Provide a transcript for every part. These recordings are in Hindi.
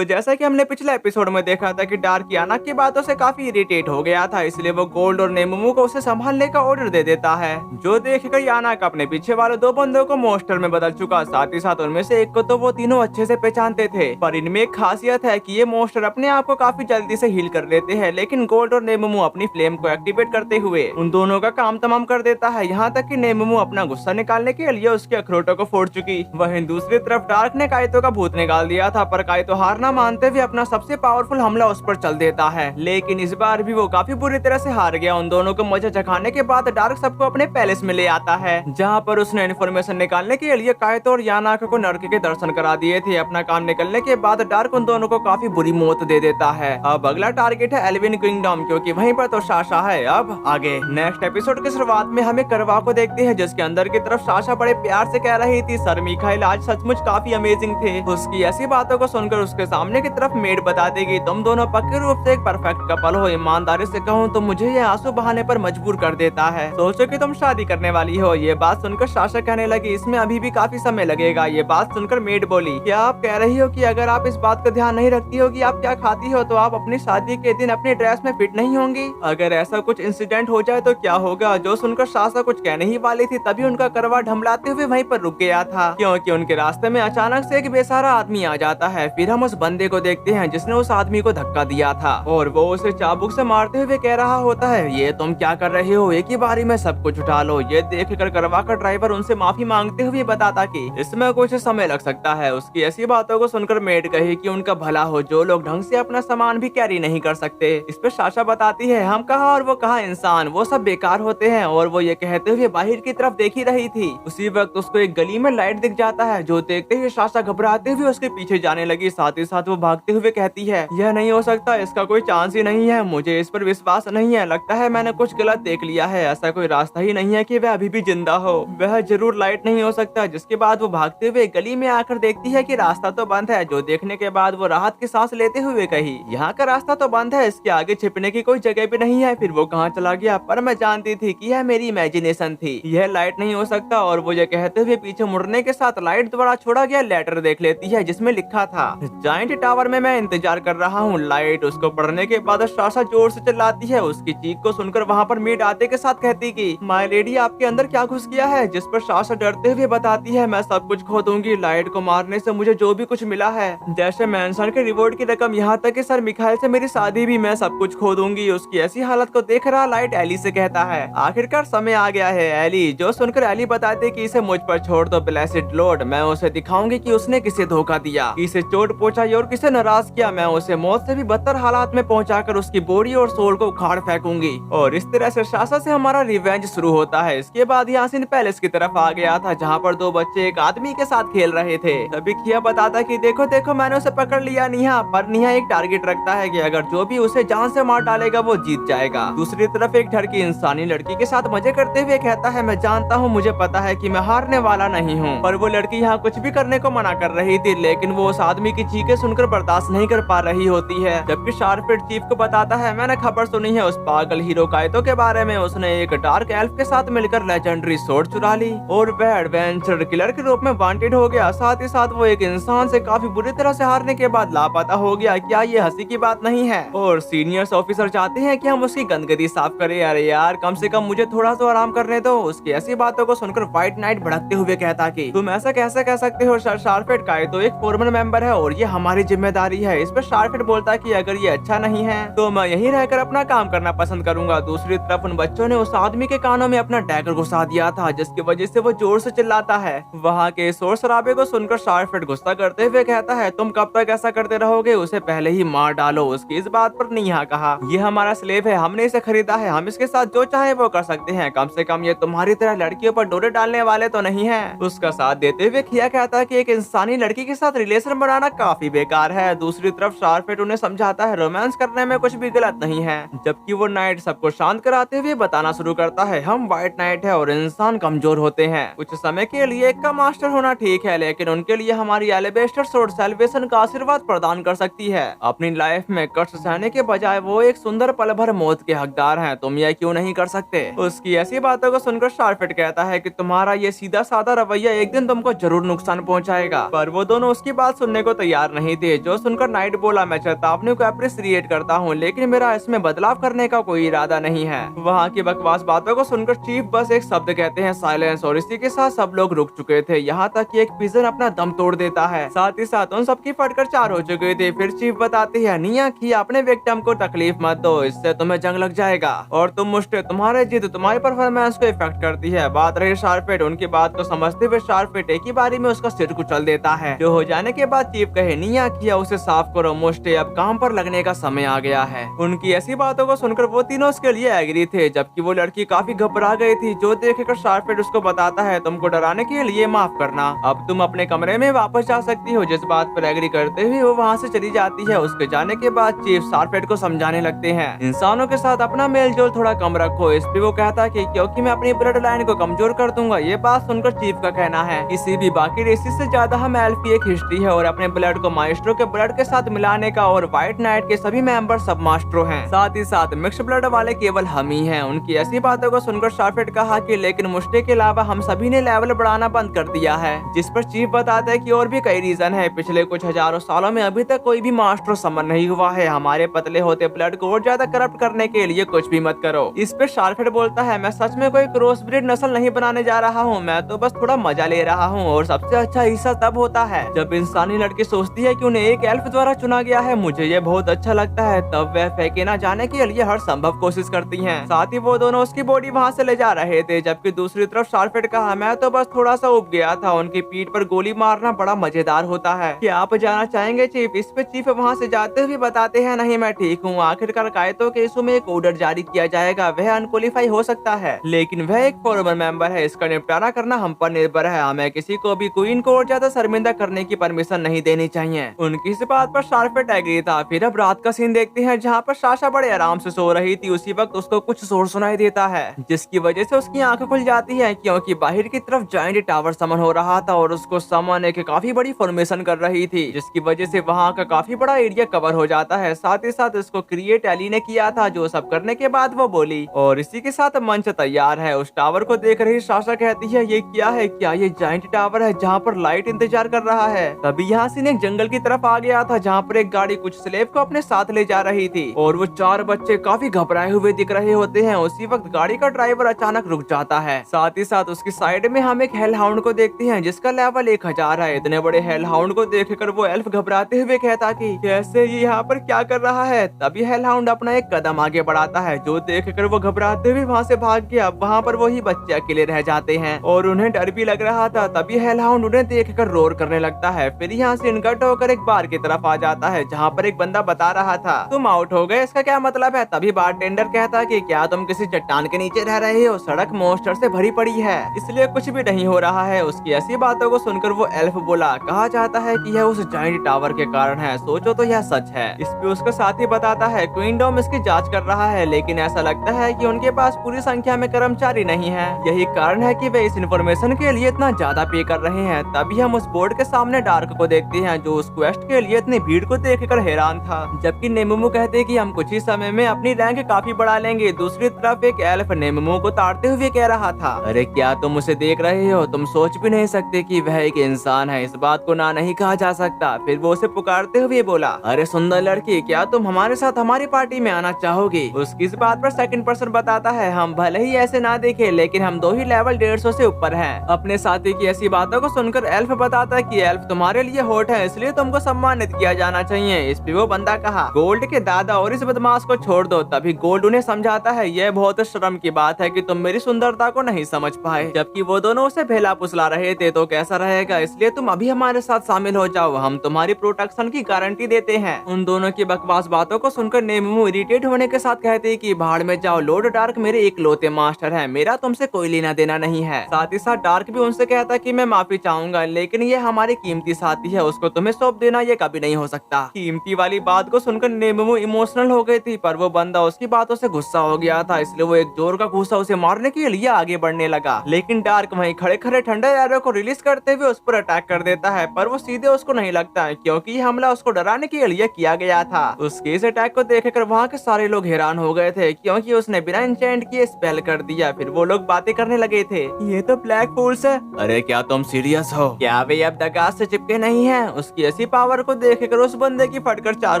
तो जैसा कि हमने पिछले एपिसोड में देखा था कि डार्क याना की बातों से काफी इरिटेट हो गया था, इसलिए वो गोल्ड और नेमुमू को उसे संभालने का ऑर्डर दे देता है। जो देखकर याना का अपने पीछे वाले दो बंदों को मोस्टर में बदल चुका, साथ ही साथ उनमें से एक को तो वो तीनों अच्छे से पहचानते थे। पर इनमें एक खासियत है कि ये मोस्टर अपने आप को काफी जल्दी से हील कर लेते हैं, लेकिन गोल्ड और नेमुमू अपनी फ्लेम को एक्टिवेट करते हुए उन दोनों का काम तमाम कर देता है। यहाँ तक कि नेमुमू अपना गुस्सा निकालने के लिए उसके अखरोटों को फोड़ चुकी। वहीं दूसरी तरफ डार्क ने काइतो का भूत निकाल दिया था, पर काइतो हार न मानते हुए अपना सबसे पावरफुल हमला उस पर चल देता है, लेकिन इस बार भी वो काफी बुरी तरह से हार गया। उन दोनों को मजा चखाने के बाद डार्क सबको अपने पैलेस में ले आता है, जहाँ पर उसने इन्फॉर्मेशन निकालने के लिए काइतो और याना को नर्क के दर्शन करा दिए थे। अपना काम निकलने के बाद डार्क उन दोनों को काफी बुरी मौत दे देता है। अब अगला टारगेट है एल्विन किंगडम, क्योंकि वहीं पर तो साशा है। अब आगे नेक्स्ट एपिसोड की शुरुआत में हमें करवा को देखते हैं, जिसके अंदर की तरफ साशा बड़े प्यार से कह रही थी, सर मिखाइल आज सचमुच काफी अमेजिंग थे। उसकी ऐसी बातों को सुनकर उसके सामने की तरफ मेड बता देगी, तुम दोनों पक्के रूप से एक परफेक्ट कपल हो। ईमानदारी से कहूँ तो मुझे ये आंसू बहाने पर मजबूर कर देता है। सोचो कि तुम शादी करने वाली हो। ये बात सुनकर साशा कहने लगी, इसमें अभी भी काफी समय लगेगा। ये बात सुनकर मेड बोली, क्या आप कह रही हो कि अगर आप इस बात का ध्यान नहीं रखती हो कि आप क्या खाती हो, तो आप अपनी शादी के दिन अपनी ड्रेस में फिट नहीं होंगी? अगर ऐसा कुछ इंसिडेंट हो जाए तो क्या होगा? जो सुनकर साशा कुछ कहने ही वाली थी, तभी उनका करवा ढमलाते हुए वहीं पर रुक गया था, क्योंकि उनके रास्ते में अचानक से एक बेसहारा आदमी आ जाता है। फिर हम उस बंदे को देखते हैं जिसने उस आदमी को धक्का दिया था, और वो उसे चाबुक से मारते हुए कह रहा होता है, ये तुम क्या कर रहे हो, एक ही बारी में सब कुछ उठा लो। ये देखकर करवा का ड्राइवर उनसे माफी मांगते हुए बताता कि इसमें कुछ समय लग सकता है। उसकी ऐसी बातों को सुनकर मेड कही कि उनका भला हो, जो लोग ढंग से अपना सामान भी कैरी नहीं कर सकते। इस पर साशा बताती है, हम कहा और वो कहा इंसान, वो सब बेकार होते हैं। और वो ये कहते हुए बाहर की तरफ देख ही रही थी। उसी वक्त उसको एक गली में लाइट दिख जाता है, जो देखते ही साशा घबराते हुए उसके पीछे जाने लगी। साथ ही साथ वो भागते हुए कहती है, यह नहीं हो सकता, इसका कोई चांस ही नहीं है, मुझे इस पर विश्वास नहीं है, लगता है मैंने कुछ गलत देख लिया है। ऐसा कोई रास्ता ही नहीं है कि वह अभी भी जिंदा हो, वह जरूर लाइट नहीं हो सकता। जिसके बाद वो भागते हुए गली में आकर देखती है कि रास्ता तो बंद है, जो देखने के बाद वो राहत की सांस लेते हुए कही, यहाँ का रास्ता तो बंद है, इसके आगे छिपने की कोई जगह भी नहीं है। फिर वो कहाँ चला गया? पर मैं जानती थी कि यह मेरी इमेजिनेशन थी, यह लाइट नहीं हो सकता। और वो ये कहते हुए पीछे मुड़ने के साथ लाइट द्वारा छोड़ा गया लेटर देख लेती है, जिसमें लिखा था, जायंट टावर में मैं इंतजार कर रहा हूँ, लाइट। उसको पढ़ने के बाद साशा जोर से चिल्लाती है। उसकी चीख को सुनकर वहाँ पर मेड आते के साथ कहती कि माय लेडी, आपके अंदर क्या घुस गया है? जिस पर साशा डरते हुए बताती है, मैं सब कुछ खो दूंगी, लाइट को मारने से मुझे जो भी कुछ मिला है, जैसे मैंसन के रिवॉर्ड की रकम, यहाँ तक कि सर मिखाइल से मेरी शादी भी, मैं सब कुछ खो दूंगी। उसकी ऐसी हालत को देख रहा लाइट एली से कहता है, आखिरकार समय आ गया है एली। जो सुनकर एली बताते कि इसे मुझ पर छोड़ दो ब्लेसिड लॉर्ड, मैं उसे दिखाऊंगी कि उसने किसे धोखा दिया, किसे चोट पहुंचाई और किसे नाराज किया। मैं उसे मौत से भी बदतर हालात में पहुंचाकर उसकी बॉडी और सोल को उखाड़ फेंकूंगी। और इस तरह से साशा से हमारा रिवेंज शुरू होता है। इसके बाद यासिन पैलेस की तरफ आ गया था, जहाँ पर दो बच्चे एक आदमी के साथ खेल रहे थे। तभी किया बताता कि देखो देखो मैंने उसे पकड़ लिया निहा। पर निहा एक टारगेट रखता है कि अगर जो भी उसे जान से मार डालेगा वो जीत जाएगा। दूसरी तरफ एक ठरकी इंसानी लड़की के साथ मजे करते हुए कहता है, मैं जानता हूँ, मुझे पता है कि मैं हारने वाला नहीं हूँ। पर वो लड़की यहाँ कुछ भी करने को मना कर रही थी, लेकिन वो उस आदमी की चीखें सुनकर बर्दाश्त नहीं कर पा रही होती है। जबकि शार्पेट चीफ को बताता है, मैंने खबर सुनी है उस पागल हीरो काइतो के बारे में, उसने एक डार्क एल्फ के साथ मिलकर लेजेंडरी स्वॉर्ड चुरा ली और वह एडवेंचर किलर के रूप में वांटेड हो गया। साथ ही साथ वो एक इंसान से काफी बुरी तरह से हारने के बाद लापता हो गया। क्या ये हंसी की बात नहीं है? और सीनियर्स ऑफिसर चाहते हैं कि हम उसकी गंदगी साफ करें। अरे यार, कम से कम मुझे थोड़ा तो आराम करने दो। उसकी ऐसी बातों को सुनकर व्हाइट नाइट भड़कते हुए कहता कि तुम ऐसा कैसे कह सकते हो सर, शार्पेट काइतो एक फॉर्मल मेंबर है और ये हमारी जिम्मेदारी है। इस पर शार्पेट बोलता कि अगर ये अच्छा नहीं है तो मैं यहीं रहकर अपना काम करना पसंद करूंगा। दूसरी तरफ उन बच्चों ने उस आदमी के कानों में अपना डैगर घुसा दिया था, जिसकी वजह से वो जोर से चिल्लाता है। वहाँ के शोर शराबे को सुनकर शार्पेट गुस्सा करते हुए कहता है, तुम कब तक ऐसा करते रहोगे, उसे पहले ही मार डालो। उसकी इस बात पर निहा कहा, ये हमारा स्लेव है, हमने इसे खरीदा है, हम इसके साथ जो चाहे वो कर सकते हैं, कम से कम ये तुम्हारी तरह लड़कियों पर डोरे डालने वाले तो नहीं है। उसका साथ देते हुए किया कहता है कि एक इंसानी लड़की के साथ रिलेशन बनाना काफी बेकार है। दूसरी तरफ शार्पेट उन्हें समझाता है रोमांस करने में कुछ भी गलत नहीं है। जबकि वो नाइट सबको शांत कराते हुए बताना शुरू करता है, हम व्हाइट नाइट है और इंसान कमजोर होते हैं। कुछ समय के लिए एक का मास्टर होना ठीक है, लेकिन उनके लिए हमारी एलिबेस्टर स्वॉर्ड सेल्वेशन का आशीर्वाद प्रदान कर सकती है। अपनी लाइफ में कष्ट सहने के बजाय वो एक सुंदर पल भर मौत के हकदार हैं। तुम यह क्यों नहीं कर सकते? उसकी ऐसी बातों को सुनकर शार्पेट कहता है कि तुम्हारा ये सीधा साधा रवैया एक दिन तुमको जरूर नुकसान पहुंचाएगा। पर वो दोनों उसकी बात सुनने को तैयार नहीं नहीं थे। जो सुनकर नाइट बोला, मैं चेतावनी को अप्रिशिएट करता हूँ, लेकिन मेरा इसमें बदलाव करने का कोई इरादा नहीं है। वहाँ की बकवास बातों को सुनकर चीफ बस एक शब्द कहते हैं, साइलेंस, और इसी के साथ सब लोग रुक चुके थे, यहाँ तक कि एक पिजन अपना दम तोड़ देता है। साथ ही साथ उन सबकी फटकर 4 हो चुकी थी। फिर चीफ बताती है, निया की अपने विक्टिम को तकलीफ मत दो, इससे तुम्हें जंग लग जाएगा और तुम मुझसे तुम्हारे जिद तुम्हारी परफॉर्मेंस को इफेक्ट करती है। बात रही शार्पेट, उनकी बात को समझते हुए शार्पेट एक ही बारी में उसका सिर कुचल देता है। जो हो जाने के बाद चीफ कहे, निया किया उसे साफ करो, मुझसे अब काम पर लगने का समय आ गया है। उनकी ऐसी बातों को सुनकर वो तीनों उसके लिए एग्री थे, जबकि वो लड़की काफी घबरा गई थी। जो देखकर शार्पेट उसको बताता है, तुमको डराने के लिए माफ करना, अब तुम अपने कमरे में वापस जा सकती हो। जिस बात पर एग्री करते हुए वो वहाँ से चली जाती है। उसके जाने के बाद चीफ शार्पेट को समझाने लगते हैं, इंसानों के साथ अपना मेल जोल थोड़ा कम रखो। इस पे वो कहता है कि क्योंकि मैं अपनी ब्लड लाइन को कमजोर कर दूंगा। ये बात सुनकर चीफ का कहना है, किसी भी बाकी रेसिस से ज्यादा हम एल्फ की एक हिस्ट्री है और अपने ब्लड को माइस्ट्रो के ब्लड के साथ मिलाने का, और व्हाइट नाइट के सभी मेंबर सब मास्ट्रो हैं। साथ ही साथ मिक्स ब्लड वाले केवल हम ही हैं। उनकी ऐसी बातों को सुनकर शार्पेट कहा कि लेकिन मुझसे के अलावा हम सभी ने लेवल बढ़ाना बंद कर दिया है। जिस पर चीफ बताता है कि और भी कई रीजन है, पिछले कुछ हजारों सालों में अभी तक कोई भी मास्ट्रो समन नहीं हुआ है। हमारे पतले होते ब्लड को और ज्यादा करप्ट करने के लिए कुछ भी मत करो। इस पे शार्पेट बोलता है, मैं सच में कोई क्रॉस ब्रीड नस्ल नहीं बनाने जा रहा हूँ, मैं तो बस थोड़ा मजा ले रहा हूँ। और सबसे अच्छा हिस्सा तब होता है जब इंसानी लड़की सोचती है कि उन्हें एक एल्फ द्वारा चुना गया है। मुझे ये बहुत अच्छा लगता है। तब वह फेंके ना जाने के लिए हर संभव कोशिश करती हैं। साथ ही वो दोनों उसकी बॉडी वहाँ से ले जा रहे थे, जबकि दूसरी तरफ शार्पेट कहा, मैं तो बस थोड़ा सा उब गया था। उनकी पीठ पर गोली मारना बड़ा मजेदार होता है। क्या आप जाना चाहेंगे चीफ? इस पे चीफ वहाँ से जाते हुए बताते हैं, नहीं मैं ठीक हूँ। आखिरकार कायतों के इशू में एक ऑर्डर जारी किया जाएगा। वह अनक्वालिफाई हो सकता है, लेकिन वह एक फॉर्मर मेंबर है। इसका निपटारा करना हम पर निर्भर है। हमें किसी को भी क्वीन को और ज्यादा शर्मिंदा करने की परमिशन नहीं देनी चाहिए। उनकी इस बात पर शार्पेट एग्री था। फिर अब रात का सीन देखते हैं, जहाँ पर साशा बड़े आराम से सो रही थी। उसी वक्त उसको कुछ शोर सुनाई देता है, जिसकी वजह से उसकी आंखें खुल जाती है, क्योंकि बाहर की तरफ जायंट टावर समन हो रहा था और उसको समन एक काफी बड़ी फॉर्मेशन कर रही थी, जिसकी वजह से वहाँ का काफी बड़ा एरिया कवर हो जाता है। साथ ही साथ इसको क्रिएट एली ने किया था। जो सब करने के बाद वो बोली, और इसी के साथ मंच तैयार है। उस टावर को देख रही साशा कहती है, ये क्या है? क्या ये जायंट टावर है जहाँ पर लाइट इंतजार कर रहा है? तभी यहाँ से एक जंगल की तरफ आ गया था, जहाँ पर एक गाड़ी कुछ स्लेव को अपने साथ ले जा रही थी और वो 4 बच्चे काफी घबराए हुए दिख रहे होते हैं। उसी वक्त गाड़ी का ड्राइवर अचानक रुक जाता है। साथ ही साथ उसकी साइड में हम एक हेल हाउंड को देखते हैं, जिसका लेवल 1000 है। इतने बड़े हेल हाउंड को देखकर वो एल्फ घबराते हुए कहता कि कैसे ये यहाँ पर क्या कर रहा है? तभी हेल हाउंड अपना एक कदम आगे बढ़ाता है, जो देखकर वो घबराते हुए वहाँ से भाग गया। वहाँ पर वही बच्चे अकेले रह जाते हैं और उन्हें डर भी लग रहा था। तभी हेल हाउंड उन्हें देखकर रोर करने लगता है। फिर यहाँ से इनकट होकर एक बार की तरफ आ जाता है, जहाँ पर एक बंदा बता रहा था, तुम आउट हो गए, इसका क्या मतलब है? तभी बारटेंडर कहता कि क्या तुम किसी चट्टान के नीचे रह रहे हो? सड़क मॉन्स्टर से भरी पड़ी है, इसलिए कुछ भी नहीं हो रहा है। उसकी ऐसी बातों को सुनकर वो एल्फ बोला, कहा जाता है कि यह उस जायंट टावर के कारण है। सोचो तो यह सच है। इस पे उसका साथी बताता है, क्वीनडम इसकी जांच कर रहा है, लेकिन ऐसा लगता है कि उनके पास पूरी संख्या में कर्मचारी नहीं है। यही कारण है कि वे इस इन्फॉर्मेशन के लिए इतना ज्यादा पे कर रहे हैं। तभी हम उस बोर्ड के सामने डार्क को देखते हैं, जो उस क्वेस्ट के लिए इतनी भीड़ को देखकर हैरान था। जबकि नेमुमु कहते कि हम कुछ ही समय में अपनी रैंक काफी बढ़ा लेंगे। दूसरी तरफ एक एल्फ नेमुमु को ताड़ते हुए कह रहा था, अरे क्या तुम उसे देख रहे हो? तुम सोच भी नहीं सकते कि वह एक इंसान है। इस बात को ना नहीं कहा जा सकता। फिर वो उसे पुकारते हुए बोला, अरे सुंदर लड़की, क्या तुम हमारे साथ हमारी पार्टी में आना चाहोगी? उसकी इस बात पर सेकंड पर्सन बताता है, हम भले ही ऐसे ना देखे, लेकिन हम 2 ही लेवल 150 से ऊपर हैं। अपने साथी की ऐसी बातों को सुनकर एल्फ बताता है कि एल्फ तुम्हारे लिए हॉट है, इसलिए तुमको सम्मानित किया जाना चाहिए। इस पे वो बंदा कहा, गोल्ड के दादा और इस बदमाश को छोड़ दो। तभी गोल्ड उन्हें समझाता है, यह बहुत शर्म की बात है कि तुम मेरी सुंदरता को नहीं समझ पाए। जबकि वो दोनों उसे भेला पुसला रहे थे, तो कैसा रहेगा, इसलिए तुम अभी हमारे साथ शामिल हो जाओ, हम तुम्हारी प्रोटेक्शन की गारंटी देते हैं। उन दोनों की बकवास बातों को सुनकर नेमुमु इरिटेट होने के साथ कहते कि भाड़ में जाओ, लॉर्ड डार्क मेरे इकलौते मास्टर है, मेरा तुमसे कोई लेना देना नहीं है। साथ ही साथ डार्क भी उनसे कहता कि मैं माफी चाहूंगा, लेकिन ये हमारी कीमती साथी है, उसको तुम्हें सौंप देना ये कभी नहीं हो सकता। कीमती वाली बात को सुनकर नेमुमु इमोशनल हो गई थी, पर वो बंदा उसकी बातों से गुस्सा हो गया था, इसलिए वो एक जोर का घूसा उसे मारने के लिए आगे बढ़ने लगा। लेकिन डार्क वहीं खड़े खड़े ठंडे एरो को रिलीज करते हुए उस पर अटैक कर देता है, पर वो सीधे उसको नहीं लगता है, क्योंकि ये हमला उसको डराने के लिए किया गया था। उसके इस अटैक को देखकर वहाँ के सारे लोग हैरान हो गए थे, क्योंकि उसने बिना इंचेंट किए स्पेल कर दिया। फिर वो लोग बातें करने लगे थे, ये तो ब्लैक फूल्स है। अरे क्या तुम सीरियस हो? क्या वे अब दगास से चिपके नहीं है? उसकी ऐसी ऐसी पावर को देखकर उस बंदे की फटकर 4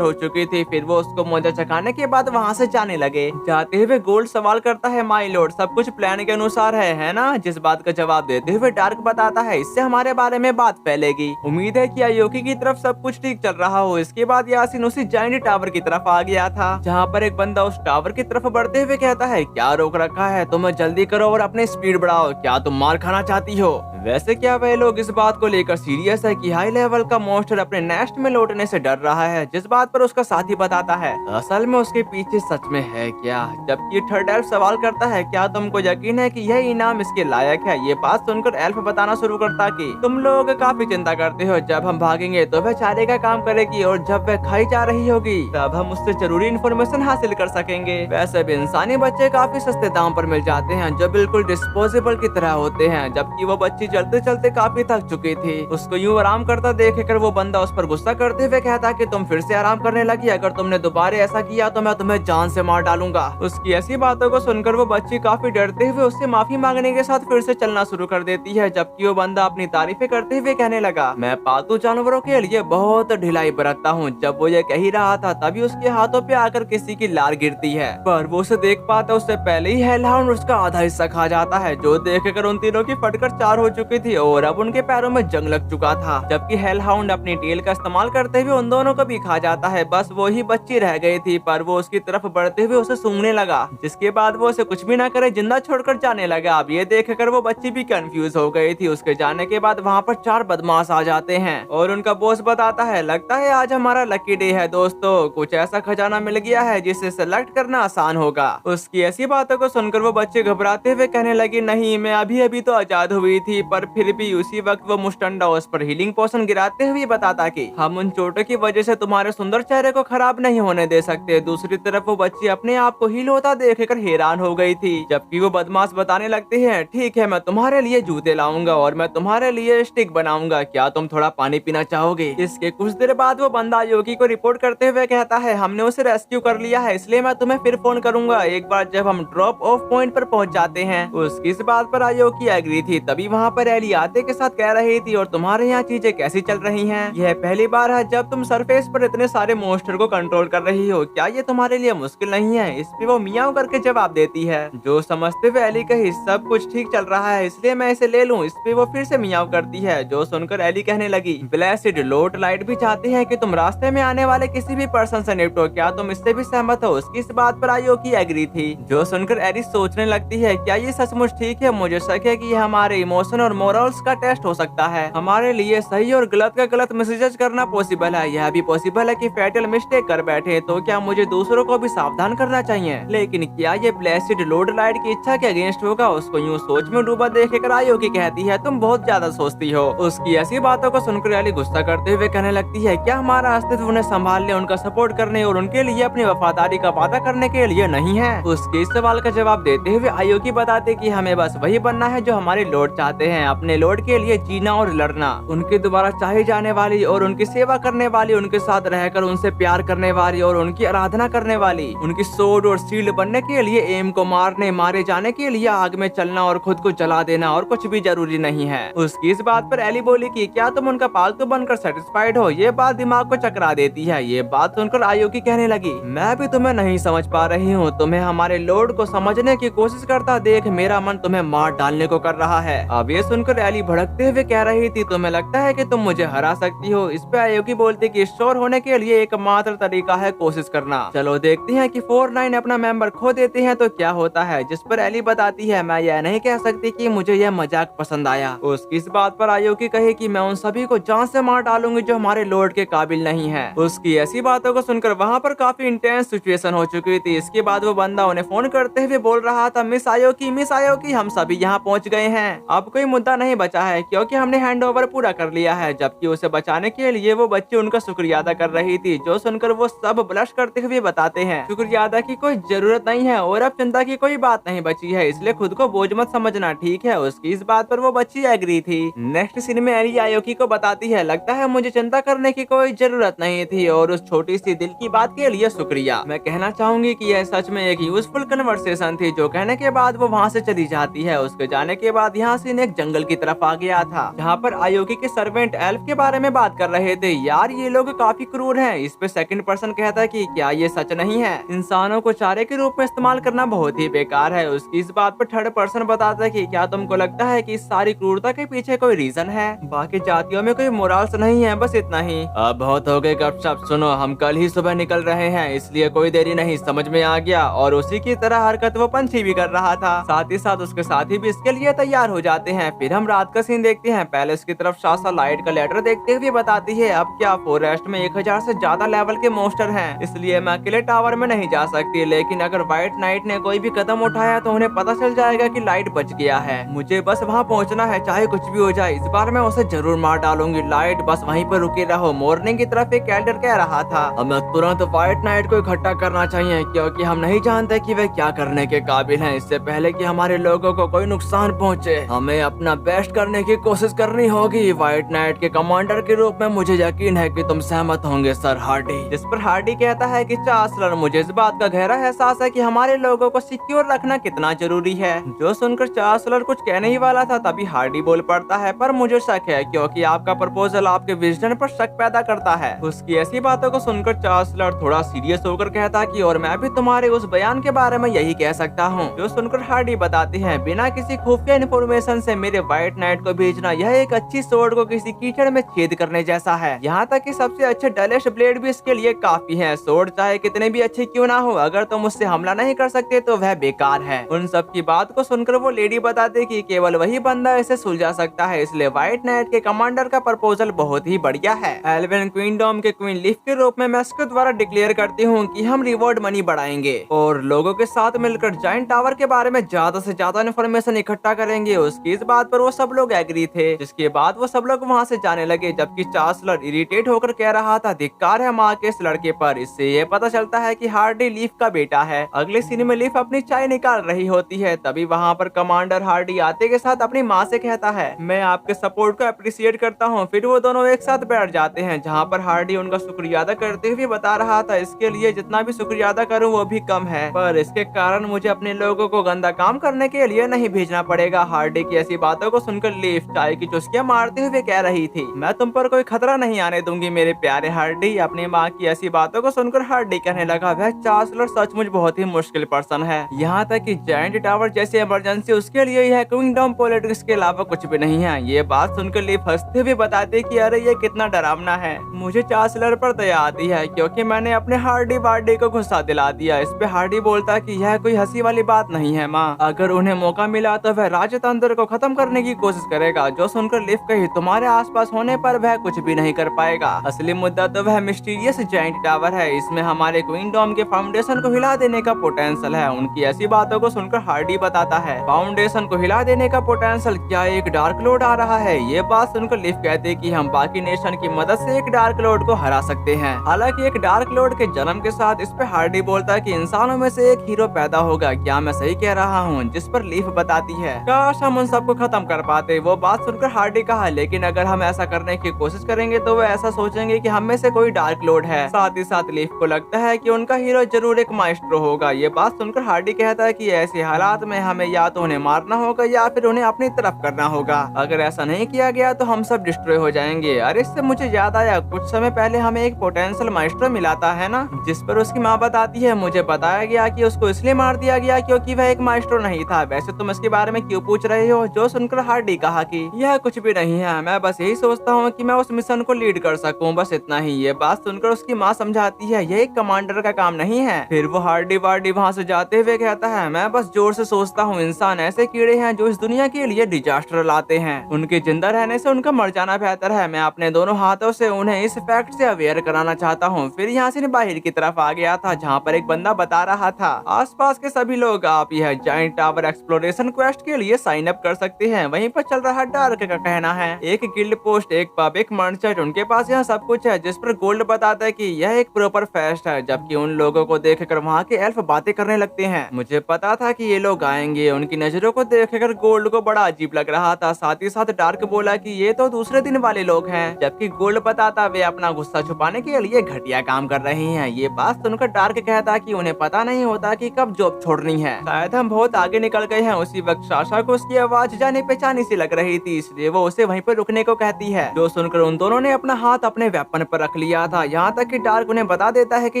हो चुकी थी। फिर वो उसको मोजा चखाने के बाद वहाँ से जाने लगे। जाते हुए गोल्ड सवाल करता है, माय लॉर्ड सब कुछ प्लान के अनुसार है ना? जिस बात का जवाब देते हुए डार्क बताता है, इससे हमारे बारे में बात फैलेगी। उम्मीद है कि आयोकी की तरफ सब कुछ ठीक चल रहा हो। इसके बाद यासिन उसी जाइंट टावर की तरफ आ गया था, जहाँ पर एक बंदा उस टावर की तरफ बढ़ते हुए कहता है, क्या रोक रखा है तुम्हें? जल्दी करो और अपनी स्पीड बढ़ाओ। क्या तुम मार खाना चाहती हो? वैसे क्या वह लोग इस बात को लेकर सीरियस है कि हाई लेवल का मॉन्स्टर अपने नेस्ट में लौटने से डर रहा है? जिस बात पर उसका साथी बताता है, असल में उसके पीछे सच में है क्या? जबकि थर्ड एल्फ सवाल करता है, क्या तुमको यकीन है कि यह इनाम इसके लायक है? ये बात सुनकर एल्फ बताना शुरू करता कि तुम लोग काफी चिंता करते हो, जब हम भागेंगे तो वह चारे का काम करेगी और जब वह खाई जा रही होगी तब हम उससे जरूरी इन्फॉर्मेशन हासिल कर सकेंगे। वैसे भी इंसानी बच्चे काफी सस्ते दाम पर मिल जाते हैं, जो बिल्कुल डिस्पोजेबल की तरह होते हैं। जबकि वो बच्ची चलते चलते काफी थक चुकी थी। उसको यूं आराम करता देखकर वो बंदा उस पर गुस्सा करते हुए कहता कि तुम फिर से आराम करने लगी, अगर तुमने दोबारा ऐसा किया तो मैं तुम्हें जान से मार डालूंगा। उसकी ऐसी बातों को सुनकर वो बच्ची काफी डरते हुए उससे माफी मांगने के साथ फिर से चलना शुरू कर देती है। जबकि वो बंदा अपनी तारीफें करते हुए कहने लगा, मैं पालतू जानवरों के लिए बहुत ढिलाई बरतता हूँ। जब वो ये कह ही रहा था तभी उसके हाथों पे आकर किसी की लार गिरती है, पर वो उसे देख पाता उससे पहले ही हेलहाउंड उसका आधा हिस्सा खा जाता है, जो देखकर उन तीनों की फटकर 4 हो चुकी थी और अब उनके पैरों में जंग लग चुका था। जबकि हेलहाउंड अपनी टेल का इस्तेमाल करते हुए उन दोनों को भी खा जाता है। बस वो ही बच्ची रह गई थी, पर वो उसकी तरफ बढ़ते हुए उसे सूंघने लगा, जिसके बाद वो उसे कुछ भी ना करे जिंदा छोड़कर जाने लगा। अब ये देखकर वो बच्ची भी कंफ्यूज हो गई थी। उसके जाने के बाद वहाँ पर 4 बदमाश आ जाते हैं और उनका बॉस बताता है, लगता है आज हमारा लकी डे है दोस्तों, कुछ ऐसा खजाना मिल गया है जिसे सेलेक्ट करना आसान होगा। उसकी ऐसी बातों को सुनकर वो बच्चे घबराते हुए कहने लगी, नहीं मैं अभी अभी तो आजाद हुई थी। पर फिर भी उसी वक्त वो मुस्टंडा उस पर हीलिंग पोशन गिराते हुए बताता कि हम उन चोटों की वजह से तुम्हारे सुंदर चेहरे को खराब नहीं होने दे सकते। दूसरी तरफ वो बच्ची अपने आप को हील होता देखकर हैरान हो गई थी। जबकि वो बदमाश बताने लगते हैं, ठीक है मैं तुम्हारे लिए जूते लाऊंगा और मैं तुम्हारे लिए स्टिक बनाऊंगा, क्या तुम थोड़ा पानी पीना चाहोगे? इसके कुछ देर बाद वो बंदा योगी को रिपोर्ट करते हुए कहता है, हमने उसे रेस्क्यू कर लिया है, इसलिए मैं तुम्हें फिर फोन करूंगा एक बार जब हम ड्रॉप ऑफ पॉइंट पर पहुंच जाते हैं। उसकी इस बात पर आयोकी एग्री थी। तभी वहाँ पर एली आते के साथ कह रही थी, और तुम्हारे यहाँ चीजें कैसी चल रही हैं? यह पहली बार है जब तुम सरफेस पर इतने सारे मॉन्स्टर को कंट्रोल कर रही हो, क्या ये तुम्हारे लिए मुश्किल नहीं है? इस पे वो मियाओ करके जवाब देती है, जो समझते हुए एली कही, सब कुछ ठीक चल रहा है इसलिए मैं इसे ले लूं। इस पे वो फिर से मियाओ करती है, जो सुनकर एली कहने लगी, ब्लेसिड लॉर्ड लाइट भी चाहती है कि तुम रास्ते में आने वाले किसी भी पर्सन से निपटो, क्या तुम इससे भी सहमत हो? उसकी इस बात पर आयोकी एग्री थी, जो सुनकर एली सोचने लगती है, क्या ये सचमुच ठीक है? मुझे शक है कि ये हमारे इमोशन और मोरल्स का टेस्ट हो सकता है। हमारे लिए सही और गलत का गलत मैसेज करना पॉसिबल है। यह भी पॉसिबल है कि फैटल मिस्टेक कर बैठे, तो क्या मुझे दूसरों को भी सावधान करना चाहिए? लेकिन क्या ये ब्लेसिड लॉर्ड लाइट की इच्छा के अगेंस्ट होगा? उसको यूं सोच में डूबा देखकर आयोकी कहती है, तुम बहुत ज्यादा सोचती हो। उसकी ऐसी बातों को सुनकर एली गुस्सा करते हुए कहने लगती है, क्या हमारा अस्तित्व उन्हें संभालने, उनका सपोर्ट करने और उनके लिए अपनी वफादारी का वादा करने के लिए नहीं है? उसके इस सवाल का जवाब देते हुए आयोकी बताते कि हमें बस वही बनना है जो हमारे लॉर्ड चाहते हैं, अपने लॉर्ड के लिए जीना और लड़ना, उनके द्वारा चाहे जाने वाली और उनकी सेवा करने वाली, उनके साथ रहकर उनसे प्यार करने वाली और उनकी आराधना करने वाली, उनकी सोर्ड और शील्ड बनने के लिए एम को मारने मारे जाने के लिए आग में चलना और खुद को जला देना और कुछ भी जरूरी नहीं है। उसकी इस बात पर एली बोली कि क्या तुम उनका पालतू बनकर सेटिस्फाइड हो? ये बात दिमाग को चकरा देती है। ये बात सुनकर आयोकी कहने लगी, मैं भी तुम्हें नहीं समझ पा रही हूँ, तुम्हें हमारे लॉर्ड को समझने की कोशिश करता देख मेरा मन तुम्हें मार डालने को कर रहा है। अब ये सुनकर एली भड़कते हुए कह रही थी, तुम्हें लगता है कि तुम मुझे हरा सकती हो? इस पे आयोकी बोलती कि श्योर होने के लिए एकमात्र तरीका है कोशिश करना, चलो देखते हैं कि 4-9 अपना मेंबर खो देते हैं तो क्या होता है। जिस पर एली बताती है, मैं यह नहीं कह सकती कि मुझे यह मजाक पसंद आया। उसकी इस बात पर आयोकी कहे कि मैं उन सभी को जान से मार डालूंगी जो हमारे लॉर्ड के काबिल नहीं है। उसकी ऐसी बातों को सुनकर वहाँ पर काफी इंटेंस सिचुएशन हो चुकी थी। इसके बाद वो बंदा उन्हें फोन करते हुए बोल रहा था, मिस आयोकी हम सभी यहाँ पहुँच गए हैं, अब कोई मुद्दा नहीं बचा है क्योंकि हमने हैंडओवर पूरा कर लिया है। जबकि उसे बचाने के लिए वो बच्ची उनका शुक्रिया अदा कर रही थी, जो सुनकर वो सब ब्लश करते हुए बताते हैं, शुक्रिया अदा की कोई जरूरत नहीं है और अब चिंता की कोई बात नहीं बची है, इसलिए खुद को बोझ मत समझना, ठीक है? उसकी इस बात पर वो बच्ची एग्री थी। नेक्स्ट सीन में एली आयोकी को बताती है, लगता है मुझे चिंता करने की कोई जरूरत नहीं थी और उस छोटी सी दिल की बात के लिए शुक्रिया। मैं कहना चाहूंगी कि यह सच में एक यूजफुल कन्वर्सेशन थी। जो कहने के बाद वो वहाँ से चली जाती है। उसके जाने के बाद यहाँ से एक जंगल की तरफ आ गया था, जहाँ पर आयोकी के सर्वेंट एल्फ के बारे में बात कर रहे थे। यार ये लोग काफी क्रूर हैं। इस पे सेकंड पर्सन कहता है कि क्या ये सच नहीं है, इंसानों को चारे के रूप में इस्तेमाल करना बहुत ही बेकार है। उसकी इस बात पर थर्ड पर्सन बताता है कि क्या तुमको लगता है कि इस सारी क्रूरता के पीछे कोई रीजन है? बाकी जातियों में कोई मोरल्स नहीं है, बस इतना ही। अब बहुत हो गए गपशप, सुनो हम कल ही सुबह निकल रहे हैं, इसलिए कोई देरी नहीं, समझ में आ गया। और उसी की तरह हरकत वो पंछी भी कर रहा था। साथ ही साथ उसके साथी भी इसके लिए तैयार हो जाते हैं। फिर हम रात का सीन देखते हैं। पैलेस की तरफ सासा लाइट का लेटर देखते हुए बताती है, अब क्या फॉरेस्ट में 1000 से ज्यादा लेवल के मॉन्स्टर हैं, इसलिए मैं अकेले टावर में नहीं जा सकती। लेकिन अगर व्हाइट नाइट ने कोई भी कदम उठाया तो उन्हें पता चल जाएगा कि लाइट बच गया है। मुझे बस वहाँ पहुँचना है, चाहे कुछ भी हो जाए। इस बार मैं उसे जरूर मार डालूंगी। लाइट बस वहीं पर रुकी रहो। मॉर्निंग की तरफ एक एल्डर कह रहा था, हमें तुरंत व्हाइट नाइट को इकट्ठा करना चाहिए, क्योंकि हम नहीं जानते कि वे क्या करने के काबिल हैं। इससे पहले कि हमारे लोगों को कोई नुकसान पहुंचे, हमें अपना बेस्ट करने की कोशिश करनी होगी। व्हाइट नाइट के कमांडर के रूप में मुझे यकीन है कि तुम सहमत होंगे सर हार्डी। जिस पर हार्डी कहता है कि चांसलर, मुझे इस बात का गहरा एहसास है कि हमारे लोगों को सिक्योर रखना कितना जरूरी है। जो सुनकर चांसलर कुछ कहने ही वाला था, तभी हार्डी बोल पड़ता है, पर मुझे शक है क्योंकि आपका प्रपोजल आपके विजन पर शक पैदा करता है। उसकी ऐसी बातों को सुनकर चांसलर थोड़ा सीरियस होकर कहता कि और मैं भी तुम्हारे उस बयान के बारे में यही कह सकता हूँ। जो सुनकर हार्डी बताती है, बिना किसी खुफिया इन्फॉर्मेशन से मेरे व्हाइट नाइट को भेजना यह एक अच्छी सोर्ड को किसी कीचड़ में छेद करने जैसा है। यहाँ तक कि सबसे अच्छे डलेस्ट ब्लेड भी इसके लिए काफी है। सोर्ड चाहे कितने भी अच्छे क्यों ना हो, अगर तुम उससे हमला नहीं कर सकते तो वह बेकार है। उन सब की बात को सुनकर वो लेडी बताते कि केवल वही बंदा इसे सुलझा सकता है, इसलिए व्हाइट नाइट के कमांडर का प्रपोजल बहुत ही बढ़िया है। एल्वेन क्वीनडॉम के क्वीन लीफ के रूप में मैं इसके द्वारा डिक्लेयर करती हूँ कि हम रिवॉर्ड मनी बढ़ाएंगे और लोगों के साथ मिलकर जायंट टावर के बारे में ज्यादा से ज्यादा इन्फॉर्मेशन इकट्ठा करेंगे। उसकी इस बात पर वो सब लोग एग्री थे, जिसके बाद वो सब लोग वहाँ से जाने लगे। जबकि चांसलर इरिटेट होकर कह रहा था, धिक्कार है माँ के इस लड़के पर, इससे ये पता चलता है कि हार्डी लीफ का बेटा है। अगले सीन में लीफ अपनी चाय निकाल रही होती है, तभी वहाँ पर कमांडर हार्डी आते के साथ अपनी माँ से कहता है, मैं आपके सपोर्ट को अप्रिशिएट करता हूँ। फिर वो दोनों एक साथ बैठ जाते हैं, जहाँ पर हार्डी उनका शुक्रिया अदा करते हुए बता रहा था, इसके लिए जितना भी शुक्रिया अदा करूँ वो भी कम है, पर इसके कारण मुझे अपने लोगों को गंदा काम करने के लिए नहीं भेजना पड़ेगा। हार्डी की ऐसी बातों को सुनकर लीफ चाय की चुस्कियां मारते हुए कह रही थी, मैं तुम पर कोई खतरा नहीं आने दूंगी मेरे प्यारे हार्डी। अपनी माँ की ऐसी बातों को सुनकर हार्डी कहने लगा, वह चांसलर सचमुच बहुत ही मुश्किल पर्सन है। यहाँ तक कि जायंट टावर जैसी इमरजेंसी उसके लिए यह किंगडम पॉलिटिक्स के अलावा कुछ भी नहीं है। ये बात सुनकर लीफ हंसते हुए बताते कि अरे ये कितना डरावना है। मुझे चांसलर पर दया आती है क्योंकि मैंने अपने हार्डी बार्डी को गुस्सा दिला दिया। इस पे हार्डी बोलता है कि यह कोई हंसी वाली बात नहीं है माँ, अगर उन्हें मौका मिला तो वह राजतंत्र को खत्म करने की कोशिश करेगा। जो सुनकर लीफ कही, तुम्हारे आसपास होने पर वह कुछ भी नहीं कर पाएगा। असली मुद्दा तो वह मिस्टीरियस जायंट टावर है, इसमें हमारे क्वीनडॉम के फाउंडेशन को हिला देने का पोटेंशियल है। उनकी ऐसी बातों को सुनकर हार्डी बताता है, फाउंडेशन को हिला देने का पोटेंशियल, क्या एक डार्क लॉर्ड आ रहा है? ये बात सुनकर लीफ कहते कि हम बाकी नेशन की मदद से एक डार्क लॉर्ड को हरा सकते हैं। हालांकि एक डार्क लॉर्ड के जन्म के साथ, इस पे हार्डी बोलता है कि इंसानों में से एक हीरो पैदा होगा। क्या मैं सही कह रहा हूँ? जिस पर लीफ बताती है, काश हम उन सबको खत्म कर पाते। वो बात सुनकर हार्डी कहा, लेकिन अगर हम ऐसा करने की कोशिश करेंगे तो वो ऐसा सोचेंगे कि हम में से कोई डार्क लॉर्ड है। साथ ही साथ लीफ को लगता है कि उनका हीरो जरूर एक माइस्ट्रो होगा। ये बात सुनकर हार्डी कहता है कि ऐसे हालात में हमें या तो उन्हें मारना होगा या फिर उन्हें अपनी तरफ करना होगा। अगर ऐसा नहीं किया गया तो हम सब डिस्ट्रॉय हो जाएंगे। अरे इससे मुझे याद आया, कुछ समय पहले हमें एक पोटेंशियल माइस्ट्रो मिला था, है ना? जिस पर उसकी माँ बताती है, मुझे बताया गया कि उसको इसलिए मार दिया गया क्योंकि वह एक माइस्ट्रो नहीं था। वैसे तुम इसके बारे में क्यों पूछ रहे हो? जो सुनकर हार्डी कहा कि यह कुछ भी नहीं है, मैं बस यही सोचता हूँ कि मैं उस मिशन को लीड कर सकूं, बस इतना ही। ये बात सुनकर उसकी माँ समझाती है, यह एक कमांडर का काम नहीं है। फिर वो हार्डी वार्डी वहाँ से जाते हुए कहता है, मैं बस जोर से सोचता हूँ, इंसान ऐसे कीड़े हैं जो इस दुनिया के लिए डिजास्टर लाते हैं। उनके जिंदा रहने से उनका मर जाना बेहतर है। मैं अपने दोनों हाथों से उन्हें इस फैक्ट से अवेयर कराना चाहता हूँ। फिर यहाँ से बाहर की तरफ आ गया था, जहाँ पर एक बंदा बता रहा था, आसपास के सभी लोग आप यह जायंट टावर एक्सप्लोरेशन क्वेस्ट के लिए साइन अप कर सकते हैं। वहीं पर चल रहा डार्क का कहना है, एक गिल्ड पोस्ट, एक पब, एक मर्चेंट, उनके पास यह सब कुछ है। जिस पर गोल्ड बताता है कि यह एक प्रॉपर फेस्ट है। जबकि उन लोगों को देखकर वहाँ के एल्फ बातें करने लगते हैं। मुझे पता था कि ये लोग आएंगे। उनकी नजरों को देखकर गोल्ड को बड़ा अजीब लग रहा था। साथ ही साथ डार्क बोला कि ये तो दूसरे दिन वाले लोग हैं। जबकि गोल्ड बताता वे अपना गुस्सा छुपाने के लिए घटिया काम कर रहे हैं। ये बात सुनकर डार्क कहता कि उन्हें पता नहीं होता कि कब जॉब छोड़नी है। शायद हम बहुत आगे निकल गए हैं। उसी वक्त साशा को उसकी आवाज जाने पहचानी सी लग रही थी, इसलिए वो उसे वहीं पर रुकने को कहती है। जो सुनकर सुनकर उन दोनों ने अपना हाथ अपने वेपन पर रख लिया था। यहाँ तक कि डार्क उन्हें बता देता है कि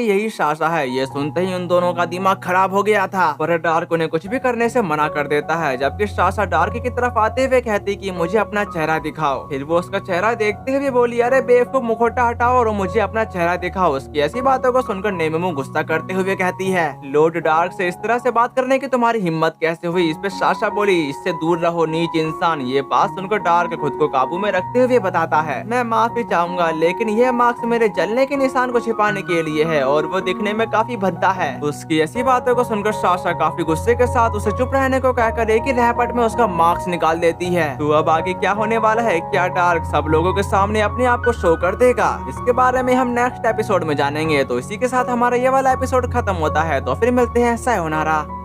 यही साशा है। ये सुनते ही उन दोनों का दिमाग खराब हो गया था, पर डार्क उन्हें कुछ भी करने से मना कर देता है। जबकि साशा डार्क की तरफ आते हुए कहती कि मुझे अपना चेहरा दिखाओ। फिर वो उसका चेहरा देखते हुए बोली, अरे बेवकूफ, मुखौटा हटाओ और मुझे अपना चेहरा दिखाओ। उसकी ऐसी बातों को सुनकर नेममू गुस्सा करते हुए कहती है, लॉर्ड डार्क से इस तरह से बात करने की तुम्हारी हिम्मत कैसे हुई? इस पे साशा बोली, इससे दूर रहो नीच इंसान। ये बात सुनकर डार्क खुद को काबू में रखते हुए बताता है, मैं माफी चाहूंगा, लेकिन यह मार्क्स मेरे जलने के निशान को छिपाने के लिए है और वो दिखने में काफी भद्दा है। उसकी ऐसी बातों को सुनकर साशा काफी गुस्से के साथ उसे चुप रहने को कहकर एक ही रैपट में उसका मार्क्स निकाल देती है। तो अब आगे क्या होने वाला है? क्या डार्क सब लोगों के सामने अपने आप को शो कर देगा? इसके बारे में हम नेक्स्ट एपिसोड में जानेंगे। तो इसी के साथ हमारा ये वाला एपिसोड खत्म होता है। तो फिर मिलते हैं, सायोनारा।